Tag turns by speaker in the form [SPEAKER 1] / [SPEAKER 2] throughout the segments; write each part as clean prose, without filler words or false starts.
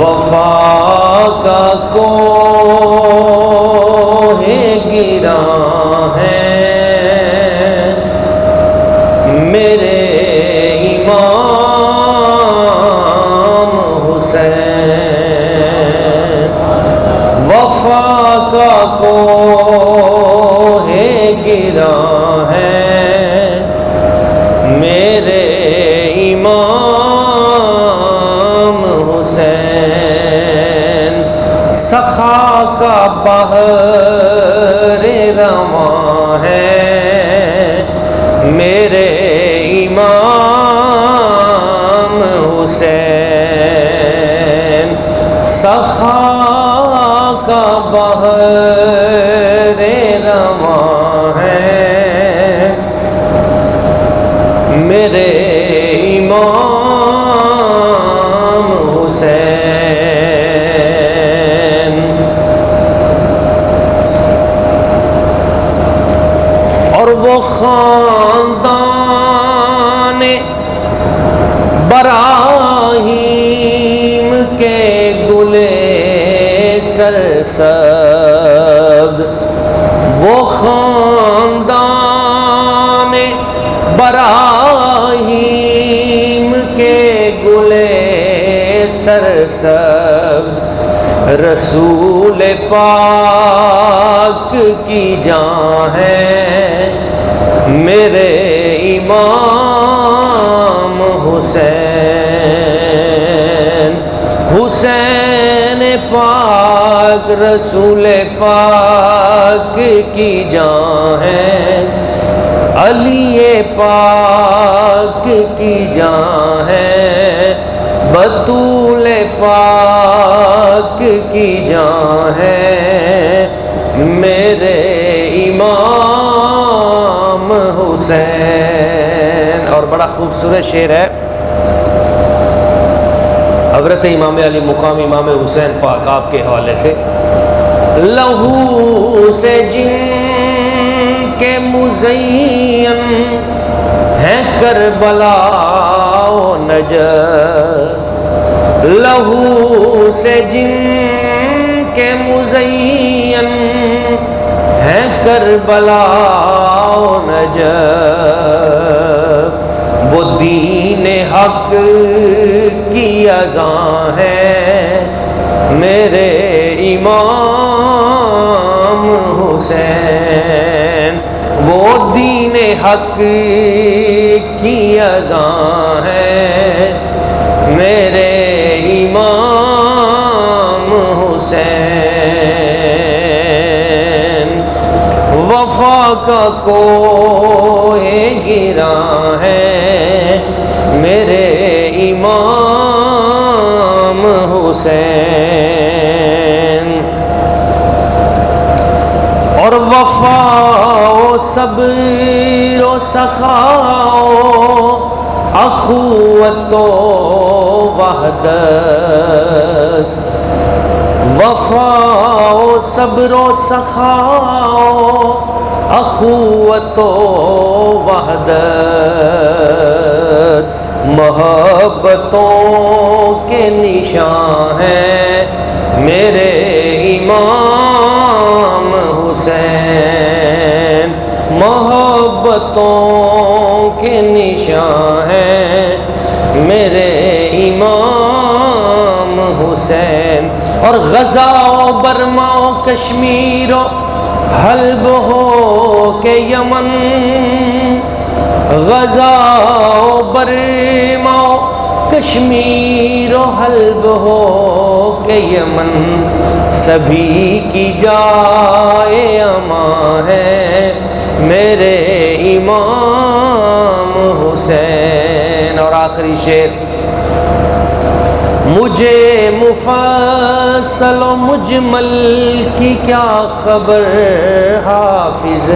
[SPEAKER 1] وفا کا کوہ گراں ہے میرے امام حسین، وفا کا کوہ گراں ہے میرے امام حسین، سخا کا بحر رواں ہے میرے امام حسین، سخا کا بحر رواں ہے میرے امام حسین۔ اور وہ خاندان براہیم کے گلے سرسبز، وہ خاندان براہیم کے گلے سرسبز، رسول پاک کی جان ہے میرے امام حسین، حسین پاک رسول پاک کی جان ہے، علی پاک کی جان ہے، بطول پاک کی جان ہے میرے امام حسین۔ اور بڑا خوبصورت شعر ہے حضرت امام علی مقام امام حسین پاک آپ کے حوالے سے، لہو سے جن کے مزین ہیں کربلا و نجف، لہو سے جن کے مزین ہیں کربلا و نجف، وہ دین حق کی اذاں ہے میرے امام حسین، وہ دین حق کی اذاں ہے میرے امام حسین، وفا کا کوہ گراں ہے میرے امام حسین، اور وفا و صبر و سخا و اخوت و وحدت، وفا و صبر و سخا و اخوت و وحدت، محبتوں کے نشان ہیں میرے امام حسین، محبتوں کے نشان ہیں میرے امام حسین، اور غزہ و برما و کشمیر و حلب ہو کے یمن، غزہ و برما و کشمیر و حلب ہو کے یمن، سبھی کی جائے امان ہے میرے امام حسین۔ اور آخری شعر، مجھے مفصل و مجمل کی کیا خبر حافظ،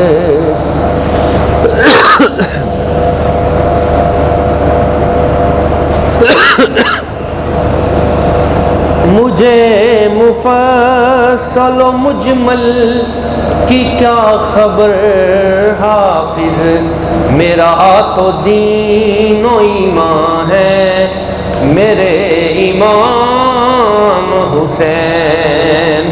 [SPEAKER 1] مجھے مفصل و مجمل کی کیا خبر حافظ، میرا تو دین و ایمان ہے میرے امام حسین،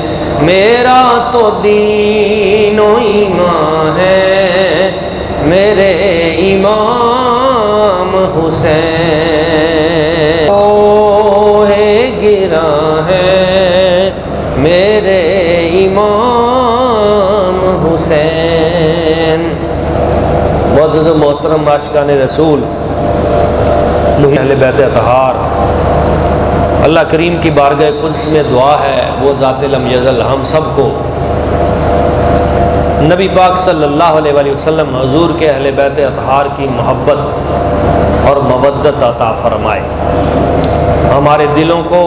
[SPEAKER 1] میرا تو دین و ایمان ہے میرے امام حسین، ہے گرا ہے میرے امام حسین۔ معزز و محترم عاشقان رسول، اہل بیت اطہار، اللہ کریم کی بارگاہ قدس میں دعا ہے وہ ذات لم یزل ہم سب کو نبی پاک صلی اللہ علیہ وآلہ وسلم حضور کے اہل بیت اطہار کی محبت اور مودت عطا فرمائے، ہمارے دلوں کو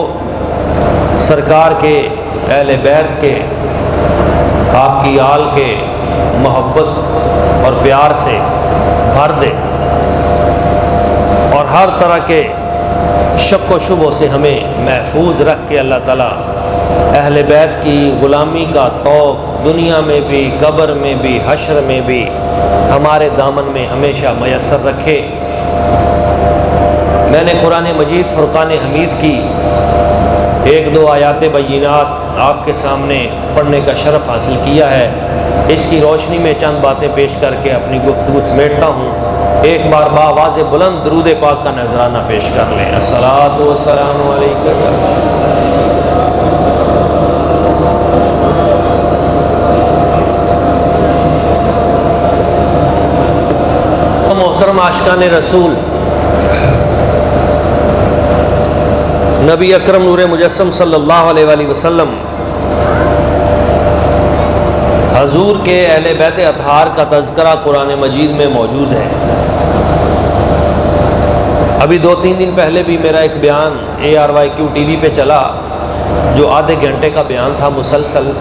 [SPEAKER 1] سرکار کے اہل بیت کے آپ کی آل کے محبت اور پیار سے بھر دے، اور ہر طرح کے شک و شبہ سے ہمیں محفوظ رکھ کے اللہ تعالیٰ اہل بیت کی غلامی کا طوق دنیا میں بھی، قبر میں بھی، حشر میں بھی ہمارے دامن میں ہمیشہ میسر رکھے۔ میں نے قرآن مجید فرقان حمید کی ایک دو آیات بینات آپ کے سامنے پڑھنے کا شرف حاصل کیا ہے، اس کی روشنی میں چند باتیں پیش کر کے اپنی گفتگو سمیٹتا ہوں۔ ایک بار بآواز بلند درود پاک کا نذرانہ پیش کر لیں۔ الصلاۃ والسلام علیکم۔ محترم عاشقان رسول، نبی اکرم نور مجسم صلی اللہ علیہ وآلہ وسلم حضور کے اہل بیت اطہار کا تذکرہ قرآن مجید میں موجود ہے۔ ابھی 2-3 دن پہلے بھی میرا ایک بیان ARYQ ٹی وی پہ چلا جو آدھے گھنٹے کا بیان تھا مسلسل،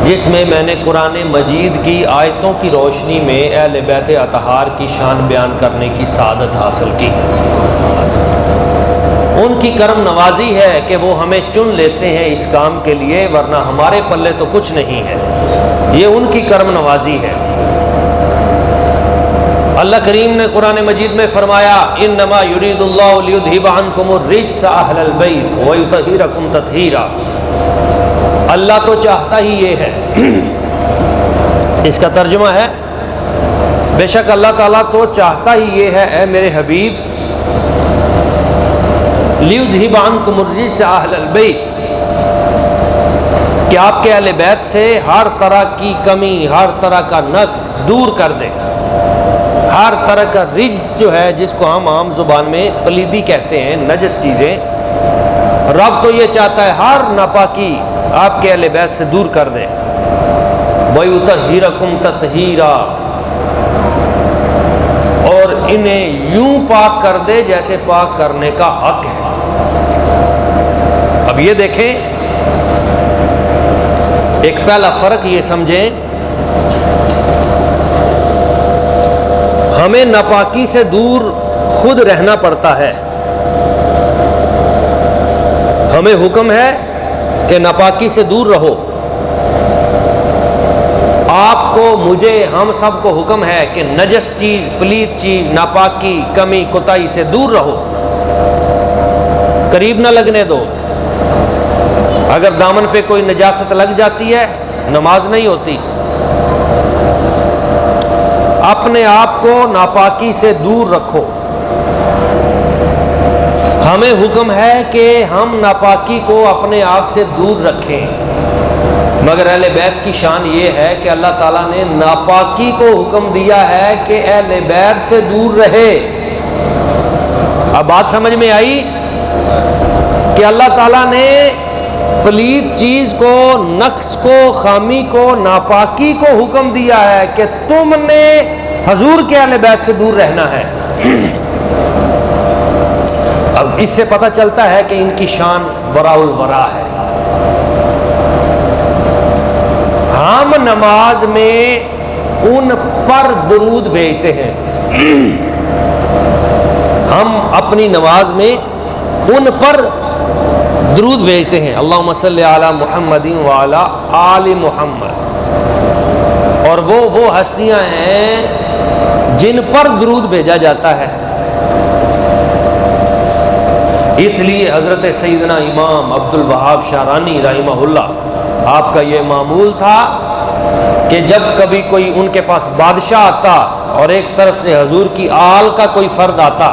[SPEAKER 1] جس میں میں نے قرآن مجید کی آیتوں کی روشنی میں اہل بیت اطہار کی شان بیان کرنے کی سعادت حاصل کی۔ ان کی کرم نوازی ہے کہ وہ ہمیں چن لیتے ہیں اس کام کے لیے، ورنہ ہمارے پلے تو کچھ نہیں ہے، یہ ان کی کرم نوازی ہے۔ اللہ کریم نے قرآن مجید میں فرمایا انما یرید اللہ لیذھب عنکم الرجس اہل البیت ویطہرکم تطہیرا، اللہ تو چاہتا ہی یہ ہے، اس کا ترجمہ ہے بے شک اللہ تعالیٰ تو چاہتا ہی یہ ہے اے میرے حبیب، لیذھب عنکم الرجس اہل البیت، کہ آپ کے اہل بیت سے ہر طرح کی کمی، ہر طرح کا نقص دور کر دے، ہر طرح کا رجس جو ہے جس کو ہم عام زبان میں پلیدی کہتے ہیں، نجس چیزیں، رب تو یہ چاہتا ہے ہر ناپاکی آپ کے اہل بیت سے دور کر دے۔ وَيُطَهِّرَكُمْ تَطْهِيرًا، اور انہیں یوں پاک کر دے جیسے پاک کرنے کا حق ہے۔ اب یہ دیکھیں، ایک پہلا فرق یہ سمجھیں، ہمیں ناپاکی سے دور خود رہنا پڑتا ہے، ہمیں حکم ہے کہ ناپاکی سے دور رہو، آپ کو، مجھے، ہم سب کو حکم ہے کہ نجس چیز، پلید چیز، ناپاکی، کمی، کوتاہی سے دور رہو، قریب نہ لگنے دو۔ اگر دامن پہ کوئی نجاست لگ جاتی ہے نماز نہیں ہوتی۔ اپنے آپ کو ناپاکی سے دور رکھو، ہمیں حکم ہے کہ ہم ناپاکی کو اپنے آپ سے دور رکھیں، مگر اہل بیت کی شان یہ ہے کہ اللہ تعالیٰ نے ناپاکی کو حکم دیا ہے کہ اہل بیت سے دور رہے۔ اب بات سمجھ میں آئی کہ اللہ تعالیٰ نے پلید چیز کو، نقص کو، خامی کو، ناپاکی کو حکم دیا ہے کہ تم نے حضور کے اہل بیت سے دور رہنا ہے۔ اب اس سے پتہ چلتا ہے کہ ان کی شان وراء الورا ہے۔ ہم نماز میں ان پر درود بھیجتے ہیں، ہم اپنی نماز میں ان پر درود بھیجتے ہیں، اللہم صلی علی محمد وعلی آل محمد، اور وہ ہستیاں ہیں جن پر درود بھیجا جاتا ہے۔ اس لیے حضرت سیدنا امام عبد الوہاب شارانی رحمہ اللہ آپ کا یہ معمول تھا کہ جب کبھی کوئی ان کے پاس بادشاہ آتا اور ایک طرف سے حضور کی آل کا کوئی فرد آتا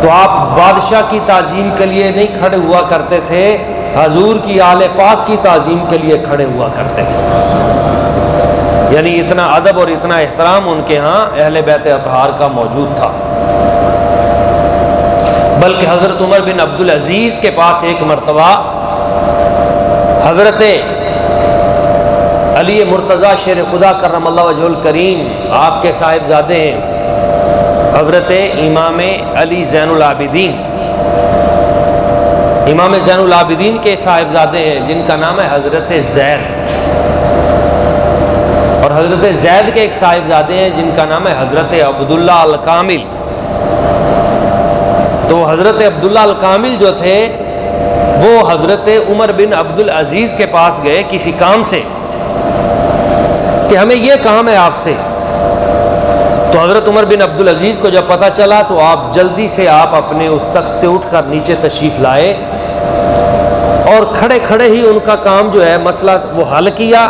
[SPEAKER 1] تو آپ بادشاہ کی تعظیم کے لیے نہیں کھڑے ہوا کرتے تھے، حضور کی آل پاک کی تعظیم کے لیے کھڑے ہوا کرتے تھے۔ یعنی اتنا ادب اور اتنا احترام ان کے ہاں اہل بیت اطہار کا موجود تھا۔ بلکہ حضرت عمر بن عبدالعزیز کے پاس ایک مرتبہ حضرت علی مرتضیٰ شیر خدا کرم اللہ وجہ الکریم، آپ کے صاحبزادے ہیں حضرت امام علی زین العابدین، امام زین العابدین کے صاحبزادے ہیں جن کا نام ہے حضرت زید، اور حضرت زید کے ایک صاحبزادے ہیں جن کا نام ہے حضرت عبداللہ الکامل۔ تو حضرت عبداللہ الکامل جو تھے وہ حضرت عمر بن عبدالعزیز کے پاس گئے کسی کام سے کہ ہمیں یہ کام ہے آپ سے۔ تو حضرت عمر بن عبدالعزیز کو جب پتہ چلا تو آپ جلدی سے آپ اپنے اس تخت سے اٹھ کر نیچے تشریف لائے اور کھڑے کھڑے ہی ان کا کام جو ہے مسئلہ وہ حل کیا،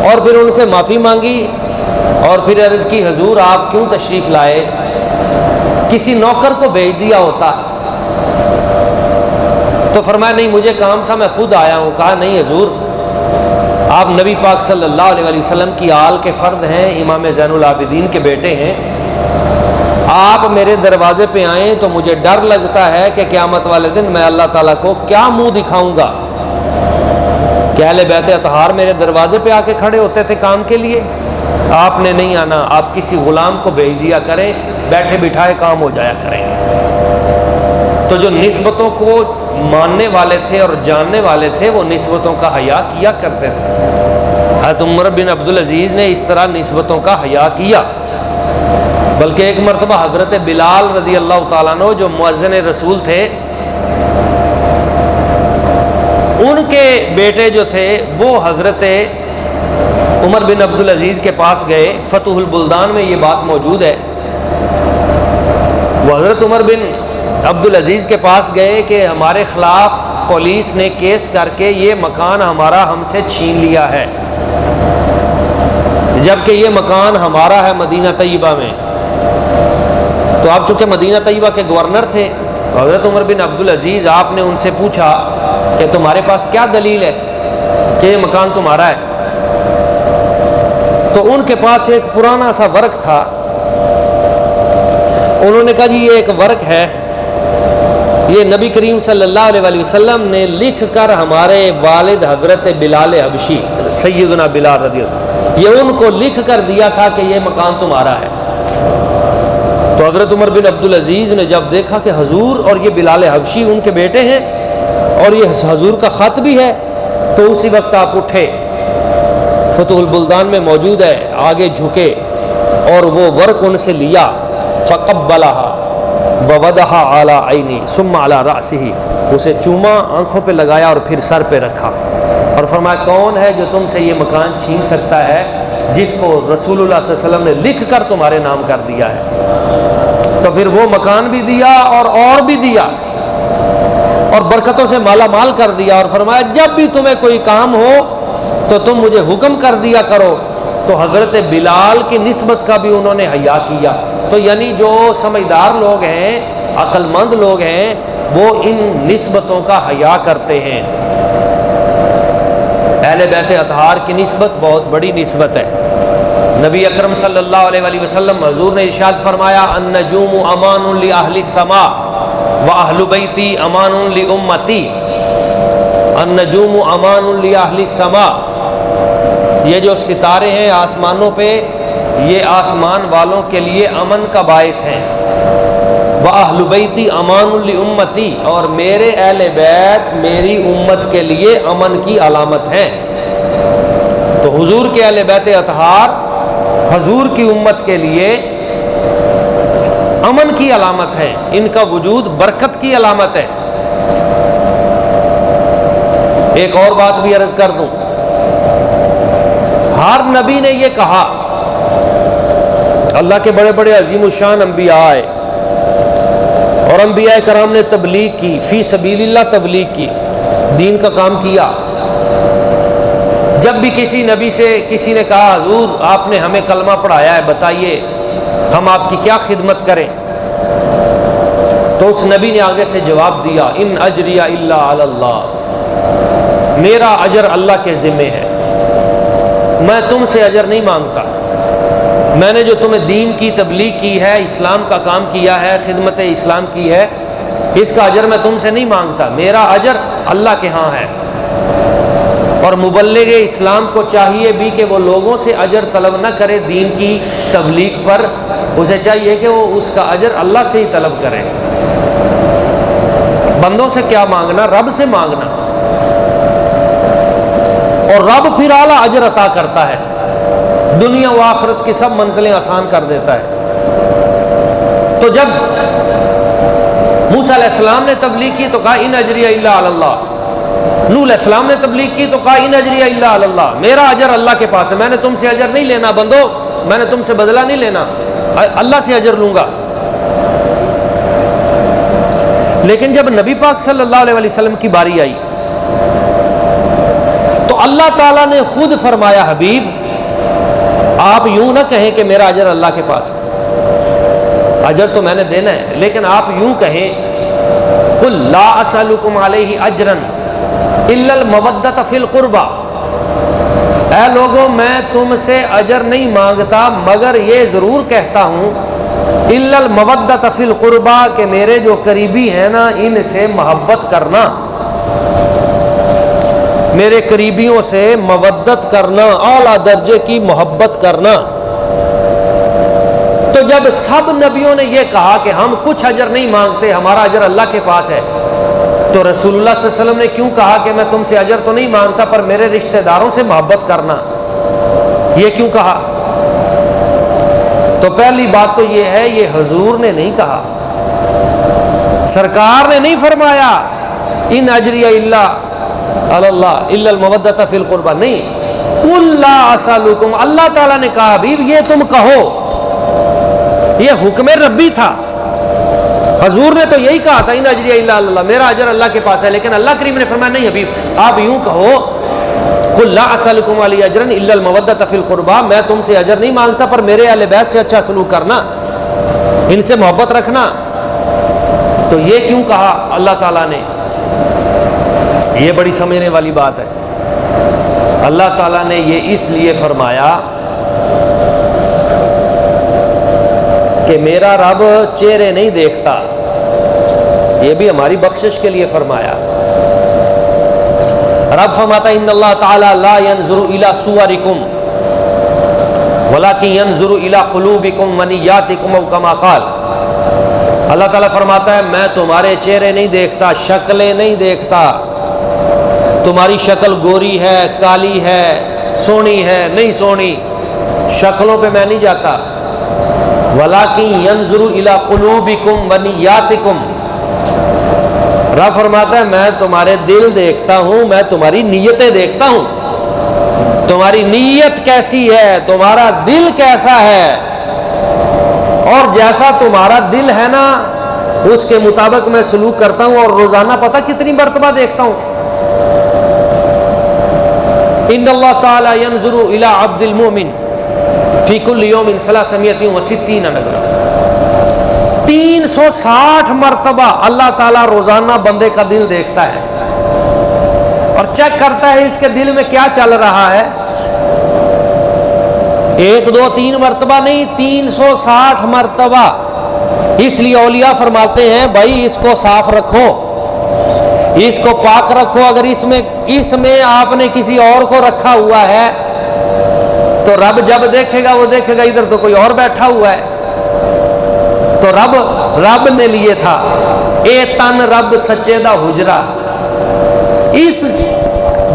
[SPEAKER 1] اور پھر ان سے معافی مانگی اور پھر عرض کی حضور آپ کیوں تشریف لائے، کسی نوکر کو بھیج دیا ہوتا۔ تو فرمایا نہیں مجھے کام تھا میں خود آیا ہوں۔ کہا نہیں حضور آپ نبی پاک صلی اللہ علیہ وسلم کی آل کے فرد ہیں، امام زین العابدین کے بیٹے ہیں، آپ میرے دروازے پہ آئیں تو مجھے ڈر لگتا ہے کہ قیامت والے دن میں اللہ تعالیٰ کو کیا منہ دکھاؤں گا کہ اہل بیت اطہار میرے دروازے پہ آ کے کھڑے ہوتے تھے کام کے لیے۔ آپ نے نہیں آنا، آپ کسی غلام کو بھیج دیا کریں، بیٹھے بٹھائے کام ہو جایا کریں۔ تو جو نسبتوں کو ماننے والے تھے اور جاننے والے تھے وہ نسبتوں کا حیا کیا کرتے تھے۔ حضرت عمر بن عبدالعزیز نے اس طرح نسبتوں کا حیا کیا۔ بلکہ ایک مرتبہ حضرت بلال رضی اللہ تعالیٰ عنہ جو مؤذن رسول تھے، ان کے بیٹے جو تھے وہ حضرت عمر بن عبدالعزیز کے پاس گئے۔ فتح البلدان میں یہ بات موجود ہے، وہ حضرت عمر بن عبدالعزیز کے پاس گئے کہ ہمارے خلاف پولیس نے کیس کر کے یہ مکان ہمارا ہم سے چھین لیا ہے، جبکہ یہ مکان ہمارا ہے مدینہ طیبہ میں۔ تو آپ چونکہ مدینہ طیبہ کے گورنر تھے، حضرت عمر بن عبدالعزیز آپ نے ان سے پوچھا کہ تمہارے پاس کیا دلیل ہے کہ یہ مکان تمہارا ہے؟ تو ان کے پاس ایک پرانا سا ورق تھا، انہوں نے کہا جی یہ ایک ورق ہے، یہ نبی کریم صلی اللہ علیہ وسلم نے لکھ کر ہمارے والد حضرت بلال حبشی سیدنا بلال رضی اللہ، یہ ان کو لکھ کر دیا تھا کہ یہ مکان تمہارا ہے۔ تو حضرت عمر بن عبدالعزیز نے جب دیکھا کہ حضور اور یہ بلال حبشی ان کے بیٹے ہیں اور یہ حضور کا خط بھی ہے، تو اسی وقت آپ اٹھے، فتح البلدان میں موجود ہے، آگے جھکے اور وہ ورق ان سے لیا، فقبلها ووضعها على عینی ثم على رأسه، اسے چوما، آنکھوں پہ لگایا اور پھر سر پہ رکھا، اور فرمایا کون ہے جو تم سے یہ مکان چھین سکتا ہے جس کو رسول اللہ صلی اللہ علیہ وسلم نے لکھ کر تمہارے نام کر دیا ہے؟ تو پھر وہ مکان بھی دیا اور بھی دیا اور برکتوں سے مالا مال کر دیا، اور فرمایا جب بھی تمہیں کوئی کام ہو تو تم مجھے حکم کر دیا کرو۔ تو حضرت بلال کی نسبت کا بھی انہوں نے حیا کیا۔ تو یعنی جو سمجھدار لوگ ہیں، عقل مند لوگ ہیں، وہ ان نسبتوں کا حیا کرتے ہیں۔ اہل بیت اطہار کی نسبت بہت بڑی نسبت ہے۔ نبی اکرم صلی اللہ علیہ وسلم حضور نے ارشاد فرمایا النجوم امان لأہل السماء وأہل بیتی امان لأمتی، النجوم امان لأہل السماء، یہ جو ستارے ہیں آسمانوں پہ، یہ آسمان والوں کے لیے امن کا باعث ہیں۔ وَأَهْلُ بَيْتِ أَمَانٌ لِأُمَّتِي، اور میرے اہل بیت میری امت کے لیے امن کی علامت ہیں۔ تو حضور کے اہل بیت اطہار حضور کی امت کے لیے امن کی علامت ہے، ان کا وجود برکت کی علامت ہے۔ ایک اور بات بھی عرض کر دوں، ہر نبی نے یہ کہا، اللہ کے بڑے بڑے عظیم الشان انبیاء آئے اور انبیاء کرام نے تبلیغ کی، فی سبیل اللہ تبلیغ کی، دین کا کام کیا۔ جب بھی کسی نبی سے کسی نے کہا حضور آپ نے ہمیں کلمہ پڑھایا ہے، بتائیے ہم آپ کی کیا خدمت کریں، تو اس نبی نے آگے سے جواب دیا، ان اجری الا علی اللہ، میرا اجر اللہ کے ذمے ہے، میں تم سے اجر نہیں مانگتا، میں نے جو تمہیں دین کی تبلیغ کی ہے، اسلام کا کام کیا ہے، خدمت اسلام کی ہے، اس کا اجر میں تم سے نہیں مانگتا، میرا اجر اللہ کے ہاں ہے۔ اور مبلغ اسلام کو چاہیے بھی کہ وہ لوگوں سے اجر طلب نہ کرے دین کی تبلیغ پر، اسے چاہیے کہ وہ اس کا اجر اللہ سے ہی طلب کرے۔ بندوں سے کیا مانگنا، رب سے مانگنا، اور رب پھر اعلیٰ اجر عطا کرتا ہے، دنیا و آخرت کی سب منزلیں آسان کر دیتا ہے۔ تو جب موسیٰ علیہ السلام نے تبلیغ کی تو کہا ان اجری الا علی اللہ، نوح علیہ السلام نے تبلیغ کی تو کہا ان اجری الا علی اللہ، میرا اجر اللہ کے پاس ہے، میں نے تم سے اجر نہیں لینا بندو، میں نے تم سے بدلہ نہیں لینا، اللہ سے اجر لوں گا۔ لیکن جب نبی پاک صلی اللہ علیہ وسلم کی باری آئی تو اللہ تعالیٰ نے خود فرمایا حبیب آپ یوں نہ کہیں کہ میرا اجر اللہ کے پاس ہے، اجر تو میں نے دینا ہے، لیکن آپ یوں کہیں قل لا اسألکم علیہ اجرا الا المودۃ فی القربى، اے لوگوں میں تم سے اجر نہیں مانگتا مگر یہ ضرور کہتا ہوں الا المودۃ فی القربى کہ میرے جو قریبی ہیں نا ان سے محبت کرنا، میرے قریبیوں سے مودت کرنا، اعلیٰ درجے کی محبت کرنا۔ تو جب سب نبیوں نے یہ کہا کہ ہم کچھ اجر نہیں مانگتے، ہمارا اجر اللہ کے پاس ہے، تو رسول اللہ صلی اللہ علیہ وسلم نے کیوں کہا کہ میں تم سے اجر تو نہیں مانگتا پر میرے رشتہ داروں سے محبت کرنا، یہ کیوں کہا؟ تو پہلی بات تو یہ ہے یہ حضور نے نہیں کہا، سرکار نے نہیں فرمایا ان اجری الا علی اللہ الا المودۃ فی القربى، نہیں، قل لا اسألکم، اللہ تعالیٰ نے کہا حبیب یہ تم کہو، یہ حکم ربی تھا، حضور نے تو یہی کہا تھا ان اجری الا علی اللہ، میرا اجر اللہ کے پاس ہے، لیکن اللہ کریم نے فرمایا نہیں حبیب آپ یوں کہو قل لا اسألکم علیہ اجرا الا المودۃ فی القربى، میں تم سے اجر نہیں مانگتا پر میرے اہل بیت سے اچھا سلوک کرنا، ان سے محبت رکھنا۔ تو یہ کیوں کہا اللہ تعالیٰ نے؟ یہ بڑی سمجھنے والی بات ہے۔ اللہ تعالیٰ نے یہ اس لیے فرمایا کہ میرا رب چہرے نہیں دیکھتا، یہ بھی ہماری بخشش کے لیے فرمایا۔ رب فرماتا ان اللہ تعالی لا ينظر الى صورکم ولکن ينظر الى قلوبکم ونیاتکم او کما قال، اللہ تعالیٰ فرماتا ہے میں تمہارے چہرے نہیں دیکھتا، شکلیں نہیں دیکھتا، تمہاری شکل گوری ہے، کالی ہے، سونی ہے، نہیں سونی، شکلوں پہ میں نہیں جاتا، وَلَٰكِن يَنظُرُ إِلَىٰ قُلُوبِكُمْ وَنِيَّاتِكُمْ، رب فرماتا ہے میں تمہارے دل دیکھتا ہوں، میں تمہاری نیتیں دیکھتا ہوں، تمہاری نیت کیسی ہے، تمہارا دل کیسا ہے، اور جیسا تمہارا دل ہے نا اس کے مطابق میں سلوک کرتا ہوں، اور روزانہ پتہ کتنی مرتبہ دیکھتا ہوں۔ ان اللہ تعالی ينظر الى عبد المؤمن فی کل یوم 360 نظرہ، 360 مرتبہ اللہ تعالیٰ روزانہ بندے کا دل دیکھتا ہے اور چیک کرتا ہے اس کے دل میں کیا چل رہا ہے، 1 2 3 مرتبہ نہیں، 360 مرتبہ۔ اس لیے اولیاء فرماتے ہیں بھائی اس کو صاف رکھو، اس کو پاک رکھو، اگر اس میں آپ نے کسی اور کو رکھا ہوا ہے تو رب جب دیکھے گا وہ دیکھے گا ادھر تو کوئی اور بیٹھا ہوا ہے، تو رب نے لیے تھا اے تن رب سچے دا حجرا، اس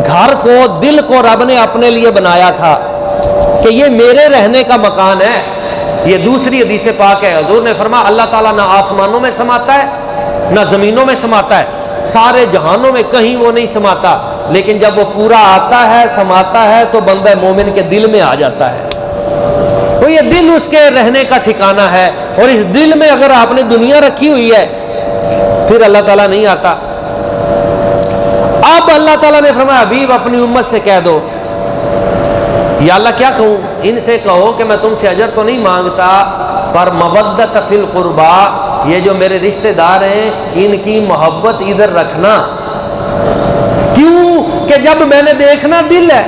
[SPEAKER 1] گھر کو دل کو رب نے اپنے لیے بنایا تھا کہ یہ میرے رہنے کا مکان ہے۔ یہ دوسری حدیث پاک ہے، حضور نے فرمایا اللہ تعالیٰ نہ آسمانوں میں سماتا ہے نہ زمینوں میں سماتا ہے، سارے جہانوں میں کہیں وہ نہیں سماتا، لیکن جب وہ پورا آتا ہے سماتا ہے تو بندہ مومن کے دل میں آ جاتا ہے، تو یہ دل اس کے رہنے کا ٹھکانہ ہے، اور اس دل میں اگر آپ نے دنیا رکھی ہوئی ہے پھر اللہ تعالیٰ نہیں آتا. اب اللہ تعالیٰ نے فرمایا حبیب اپنی امت سے کہہ دو. یا اللہ کیا کہوں؟ ان سے کہو کہ میں تم سے اجر تو نہیں مانگتا، پر مودت فی القربا، یہ جو میرے رشتہ دار ہیں ان کی محبت ادھر رکھنا. کیوں کہ جب میں نے دیکھنا دل ہے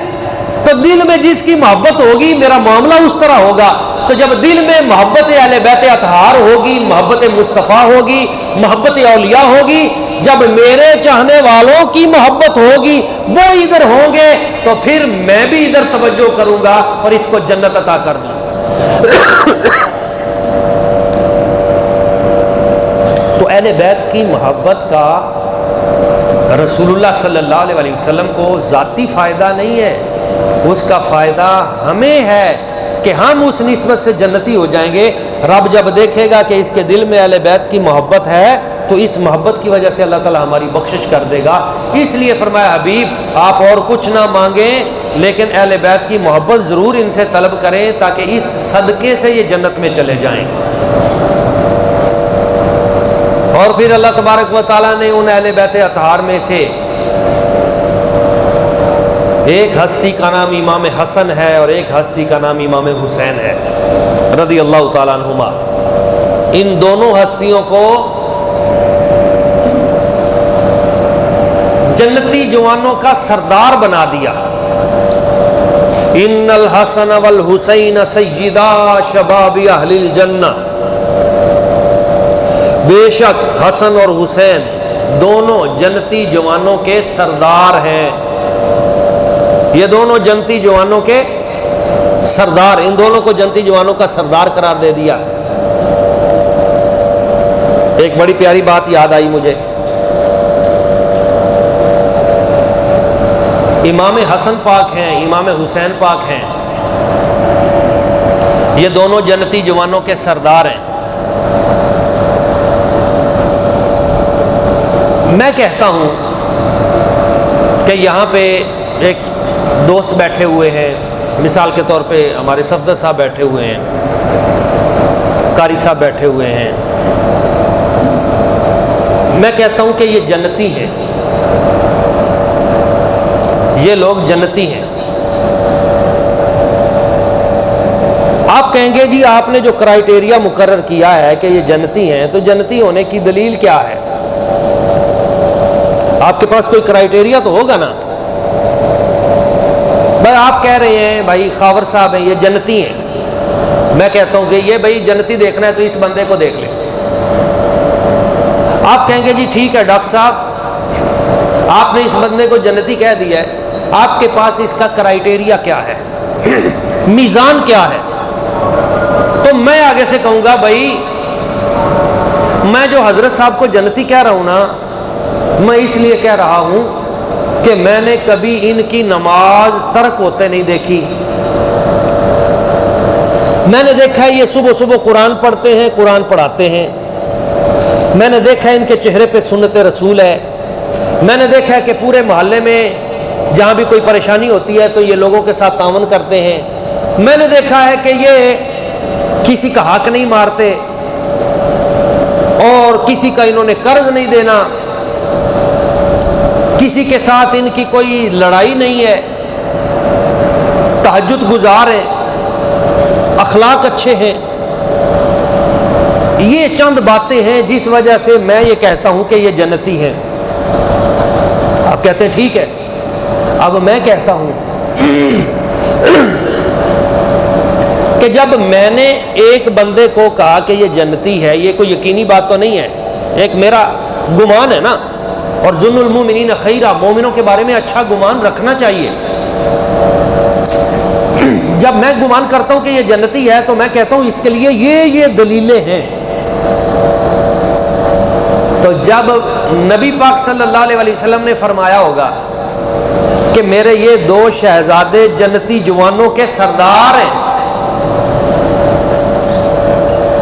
[SPEAKER 1] تو دل میں جس کی محبت ہوگی میرا معاملہ اس طرح ہوگا. تو جب دل میں محبت اہل بیت اطہار ہوگی، محبت مصطفیٰ ہوگی، محبت اولیاء ہوگی، جب میرے چاہنے والوں کی محبت ہوگی وہ ادھر ہوں گے تو پھر میں بھی ادھر توجہ کروں گا اور اس کو جنت عطا کر دوں گا. تو اہل بیت کی محبت کا رسول اللہ صلی اللہ علیہ وسلم کو ذاتی فائدہ نہیں ہے، اس کا فائدہ ہمیں ہے کہ ہم اس نسبت سے جنتی ہو جائیں گے. رب جب دیکھے گا کہ اس کے دل میں اہل بیت کی محبت ہے تو اس محبت کی وجہ سے اللہ تعالیٰ ہماری بخشش کر دے گا. اس لیے فرمایا حبیب آپ اور کچھ نہ مانگیں لیکن اہل بیت کی محبت ضرور ان سے طلب کریں تاکہ اس صدقے سے یہ جنت میں چلے جائیں. اور پھر اللہ تبارک و تعالیٰ نے ان اہل بیت اطہار میں سے ایک ہستی کا نام امام حسن ہے اور ایک ہستی کا نام امام حسین ہے رضی اللہ تعالیٰ عنہما. ان دونوں ہستیوں کو جنتی جوانوں کا سردار بنا دیا. ان الحسن والحسین سیدا شباب اہل الجنہ، بے شک حسن اور حسین دونوں جنتی جوانوں کے سردار ہیں. یہ دونوں جنتی جوانوں کے سردار، ان دونوں کو جنتی جوانوں کا سردار قرار دے دیا. ایک بڑی پیاری بات یاد آئی مجھے. امام حسن پاک ہیں، امام حسین پاک ہیں، یہ دونوں جنتی جوانوں کے سردار ہیں. میں کہتا ہوں کہ یہاں پہ ایک دوست بیٹھے ہوئے ہیں، مثال کے طور پہ ہمارے صفدر صاحب بیٹھے ہوئے ہیں، قاری صاحب بیٹھے ہوئے ہیں. میں کہتا ہوں کہ یہ جنتی ہیں، یہ لوگ جنتی ہیں. آپ کہیں گے جی آپ نے جو کرائیٹیریا مقرر کیا ہے کہ یہ جنتی ہیں تو جنتی ہونے کی دلیل کیا ہے؟ آپ کے پاس کوئی کرائیٹیریا تو ہوگا نا. بھائی آپ کہہ رہے ہیں بھائی خاور صاحب ہیں یہ جنتی ہیں، میں کہتا ہوں کہ یہ بھائی جنتی دیکھنا ہے تو اس بندے کو دیکھ لیں. آپ کہیں گے جی ٹھیک ہے ڈاکٹر صاحب آپ نے اس بندے کو جنتی کہہ دیا ہے، آپ کے پاس اس کا کرائیٹیریا کیا ہے، میزان کیا ہے؟ تو میں آگے سے کہوں گا بھائی میں جو حضرت صاحب کو جنتی کہہ رہا ہوں نا، میں اس لیے کہہ رہا ہوں کہ میں نے کبھی ان کی نماز ترک ہوتے نہیں دیکھی. میں نے دیکھا ہے یہ صبح صبح قرآن پڑھتے ہیں، قرآن پڑھاتے ہیں. میں نے دیکھا ہے ان کے چہرے پہ سنت رسول ہے. میں نے دیکھا ہے کہ پورے محلے میں جہاں بھی کوئی پریشانی ہوتی ہے تو یہ لوگوں کے ساتھ تعاون کرتے ہیں. میں نے دیکھا ہے کہ یہ کسی کا حق نہیں مارتے اور کسی کا انہوں نے قرض نہیں دینا، کسی کے ساتھ ان کی کوئی لڑائی نہیں ہے، تہجد گزار ہیں، اخلاق اچھے ہیں. یہ چند باتیں ہیں جس وجہ سے میں یہ کہتا ہوں کہ یہ جنتی ہیں. آپ کہتے ہیں ٹھیک ہے. اب میں کہتا ہوں کہ جب میں نے ایک بندے کو کہا کہ یہ جنتی ہے، یہ کوئی یقینی بات تو نہیں ہے، ایک میرا گمان ہے نا، اور ظن المؤمنین خیرا، مومنوں کے بارے میں اچھا گمان رکھنا چاہیے. جب میں گمان کرتا ہوں کہ یہ جنتی ہے تو میں کہتا ہوں اس کے لیے یہ دلیلیں ہیں. تو جب نبی پاک صلی اللہ علیہ وسلم نے فرمایا ہوگا کہ میرے یہ دو شہزادے جنتی جوانوں کے سردار ہیں،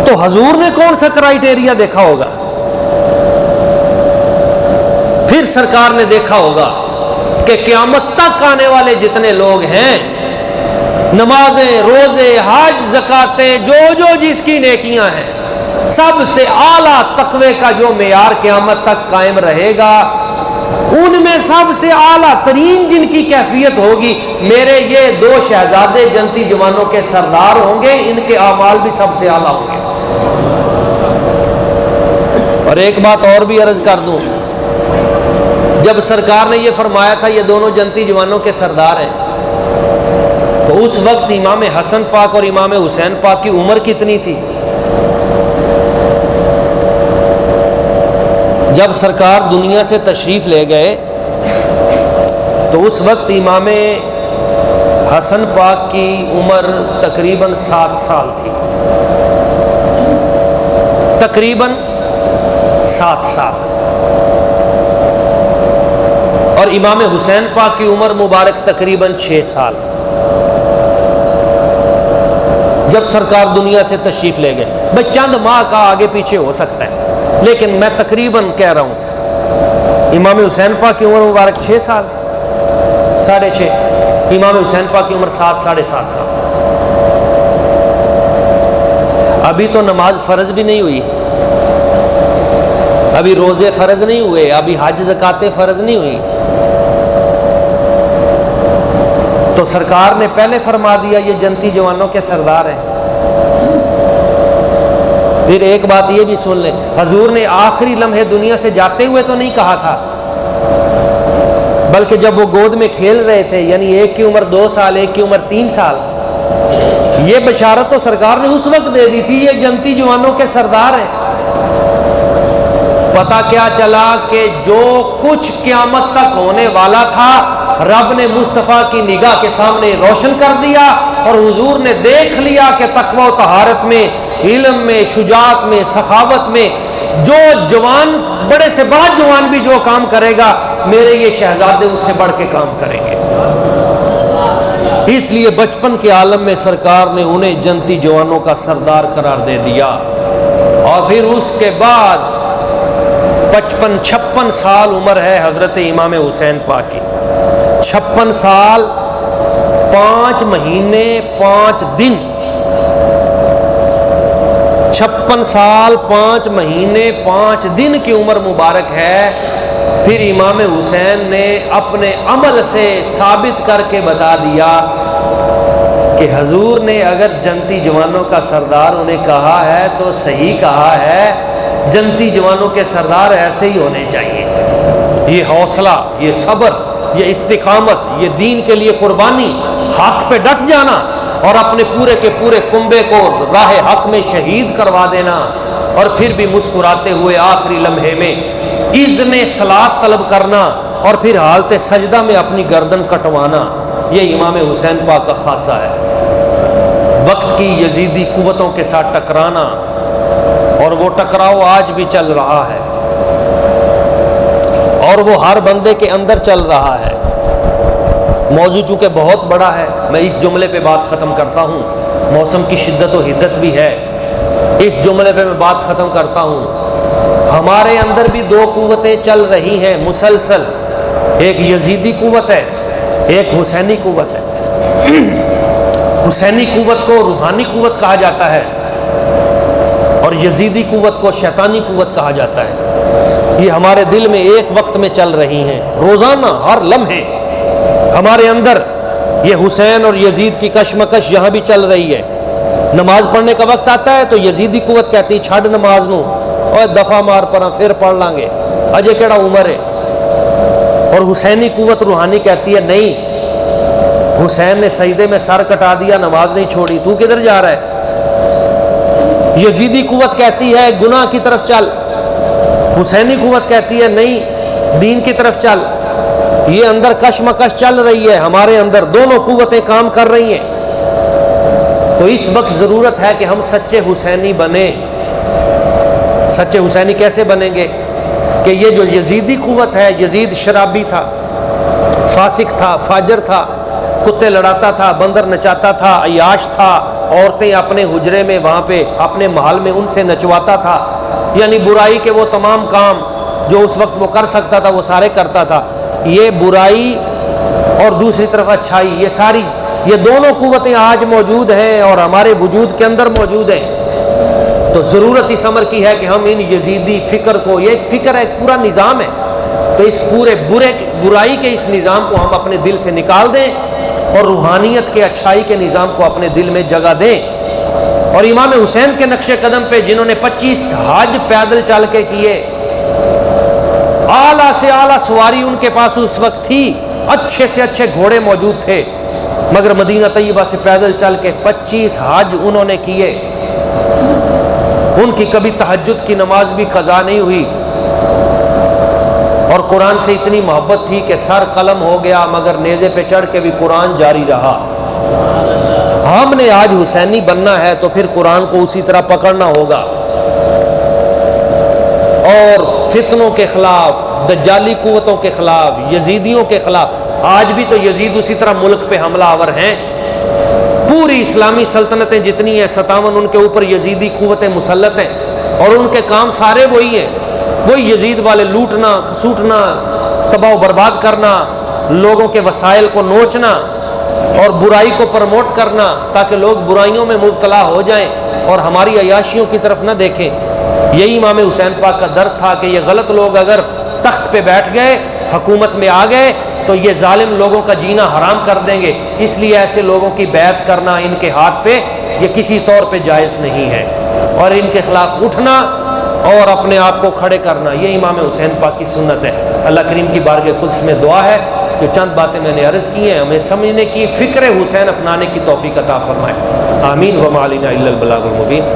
[SPEAKER 1] تو حضور نے کون سا کرائیٹیریا دیکھا ہوگا؟ پھر سرکار نے دیکھا ہوگا کہ قیامت تک آنے والے جتنے لوگ ہیں، نمازیں، روزے، حج، زکاتیں، جو جس کی نیکیاں ہیں، سب سے اعلیٰ تقوی کا جو معیار قیامت تک قائم رہے گا، ان میں سب سے اعلیٰ ترین جن کی کیفیت ہوگی، میرے یہ 2 شہزادے جنتی جوانوں کے سردار ہوں گے، ان کے اعمال بھی سب سے اعلیٰ ہوں گے۔ اور ایک بات اور بھی عرض کر دوں، جب سرکار نے یہ فرمایا تھا یہ دونوں جنتی جوانوں کے سردار ہیں، تو اس وقت امام حسن پاک اور امام حسین پاک کی عمر کتنی تھی؟ جب سرکار دنیا سے تشریف لے گئے تو اس وقت امام حسن پاک کی عمر تقریباً 7 سال تھی، تقریباً 7 سال، اور امام حسین پاک کی عمر مبارک تقریباً 6 سال جب سرکار دنیا سے تشریف لے گئے۔ بھئی چند ماہ کا آگے پیچھے ہو سکتا ہے، لیکن میں تقریباً کہہ رہا ہوں امام حسین پاک کی عمر مبارک 6 سال، 6.5، امام حسین پاک کی عمر 7، 7.5 سال۔ ابھی تو نماز فرض بھی نہیں ہوئی، ابھی روزے فرض نہیں ہوئے، ابھی حج زکاتیں فرض نہیں ہوئی، تو سرکار نے پہلے فرما دیا یہ جنتی جوانوں کے سردار ہیں۔ پھر ایک بات یہ بھی سن لیں، حضور نے آخری لمحے دنیا سے جاتے ہوئے تو نہیں کہا تھا، بلکہ جب وہ گود میں کھیل رہے تھے، یعنی ایک کی عمر 2 سال، ایک کی عمر 3 سال، یہ بشارت تو سرکار نے اس وقت دے دی تھی یہ جنتی جوانوں کے سردار ہیں۔ پتہ کیا چلا کہ جو کچھ قیامت تک ہونے والا تھا رب نے مصطفیٰ کی نگاہ کے سامنے روشن کر دیا، اور حضور نے دیکھ لیا کہ تقوی و طہارت میں، علم میں، شجاعت میں، سخاوت میں جو جوان، بڑے سے بڑا جوان بھی جو کام کرے گا، میرے یہ شہزادے اس سے بڑھ کے کام کریں گے۔ اس لیے بچپن کے عالم میں سرکار نے انہیں جنتی جوانوں کا سردار قرار دے دیا، اور پھر اس کے بعد 55-56 سال عمر ہے حضرت امام حسین پاک کی، 56 سال 5 مہینے 5 دن، 56 سال 5 مہینے 5 دن کی عمر مبارک ہے۔ پھر امام حسین نے اپنے عمل سے ثابت کر کے بتا دیا کہ حضور نے اگر جنتی جوانوں کا سردار انہیں کہا ہے تو صحیح کہا ہے، جنتی جوانوں کے سردار ایسے ہی ہونے چاہیے۔ یہ حوصلہ، یہ صبر، یہ استقامت، یہ دین کے لیے قربانی، حق پہ ڈٹ جانا، اور اپنے پورے کے پورے کنبے کو راہ حق میں شہید کروا دینا، اور پھر بھی مسکراتے ہوئے آخری لمحے میں اذن صلاۃ طلب کرنا، اور پھر حالت سجدہ میں اپنی گردن کٹوانا، یہ امام حسین پاک کا خاصہ ہے۔ وقت کی یزیدی قوتوں کے ساتھ ٹکرانا، اور وہ ٹکراؤ آج بھی چل رہا ہے، اور وہ ہر بندے کے اندر چل رہا ہے۔ موضوع چونکہ بہت بڑا ہے، میں اس جملے پہ بات ختم کرتا ہوں، موسم کی شدت و حدت بھی ہے، اس جملے پہ میں بات ختم کرتا ہوں۔ ہمارے اندر بھی 2 قوتیں چل رہی ہیں مسلسل، ایک یزیدی قوت ہے، ایک حسینی قوت ہے۔ حسینی قوت کو روحانی قوت کہا جاتا ہے، اور یزیدی قوت کو شیطانی قوت کہا جاتا ہے۔ یہ ہمارے دل میں ایک وقت میں چل رہی ہیں، روزانہ ہر لمحے ہمارے اندر یہ حسین اور یزید کی کشمکش یہاں بھی چل رہی ہے۔ نماز پڑھنے کا وقت آتا ہے تو یزیدی قوت کہتی چھڑ نماز نو، اور دفعہ مار پڑا پھر پڑھ لیں گے، اجے کیڑا عمر ہے۔ اور حسینی قوت روحانی کہتی ہے نہیں، حسین نے سجدے میں سر کٹا دیا، نماز نہیں چھوڑی، تو کدھر جا رہا ہے؟ یزیدی قوت کہتی ہے گناہ کی طرف چل، حسینی قوت کہتی ہے نہیں، دین کی طرف چل۔ یہ اندر کشمکش چل رہی ہے، ہمارے اندر دونوں قوتیں کام کر رہی ہیں۔ تو اس وقت ضرورت ہے کہ ہم سچے حسینی بنیں۔ سچے حسینی کیسے بنیں گے؟ کہ یہ جو یزیدی قوت ہے، یزید شرابی تھا، فاسق تھا، فاجر تھا، کتے لڑاتا تھا، بندر نچاتا تھا، عیاش تھا، عورتیں اپنے حجرے میں وہاں پہ اپنے محل میں ان سے نچواتا تھا، یعنی برائی کے وہ تمام کام جو اس وقت وہ کر سکتا تھا وہ سارے کرتا تھا۔ یہ برائی اور دوسری طرف اچھائی، یہ ساری، یہ دونوں قوتیں آج موجود ہیں اور ہمارے وجود کے اندر موجود ہیں۔ تو ضرورت اس امر کی ہے کہ ہم ان یزیدی فکر کو، یہ ایک فکر ہے، ایک پورا نظام ہے، تو اس پورے برائی کے اس نظام کو ہم اپنے دل سے نکال دیں اور روحانیت کے، اچھائی کے نظام کو اپنے دل میں جگہ دیں۔ اور امام حسین کے نقش قدم پہ جنہوں نے 25 حج پیدل چل کے کیے، اعلیٰ سے اعلیٰ سواری ان کے پاس اس وقت تھی، اچھے سے اچھے گھوڑے موجود تھے، مگر مدینہ طیبہ سے پیدل چل کے 25 حج انہوں نے کیے۔ ان کی کبھی تہجد کی نماز بھی قضا نہیں ہوئی، اور قرآن سے اتنی محبت تھی کہ سر قلم ہو گیا مگر نیزے پہ چڑھ کے بھی قرآن جاری رہا۔ ہم نے آج حسینی بننا ہے تو پھر قرآن کو اسی طرح پکڑنا ہوگا، اور فتنوں کے خلاف، دجالی قوتوں کے خلاف، یزیدیوں کے خلاف، آج بھی تو یزید اسی طرح ملک پہ حملہ آور ہیں۔ پوری اسلامی سلطنتیں جتنی ہیں 57 ان کے اوپر یزیدی قوتیں مسلط ہیں، اور ان کے کام سارے وہی ہیں، وہی یزید والے، لوٹنا کسوٹنا، تباہ و برباد کرنا، لوگوں کے وسائل کو نوچنا اور برائی کو پروموٹ کرنا تاکہ لوگ برائیوں میں مبتلا ہو جائیں اور ہماری عیاشیوں کی طرف نہ دیکھیں۔ یہی امام حسین پاک کا درد تھا کہ یہ غلط لوگ اگر تخت پہ بیٹھ گئے، حکومت میں آ گئے، تو یہ ظالم لوگوں کا جینا حرام کر دیں گے، اس لیے ایسے لوگوں کی بیعت کرنا ان کے ہاتھ پہ یہ کسی طور پہ جائز نہیں ہے، اور ان کے خلاف اٹھنا اور اپنے آپ کو کھڑے کرنا، یہ امام حسین پاک کی سنت ہے۔ اللہ کریم کی بارگاہ قدس میں دعا ہے جو چند باتیں میں نے عرض کی ہیں ہمیں سمجھنے کی، فکر حسین اپنانے کی توفیق عطا فرمائے۔ آمین۔ وما علینا الا البلاغ المبین۔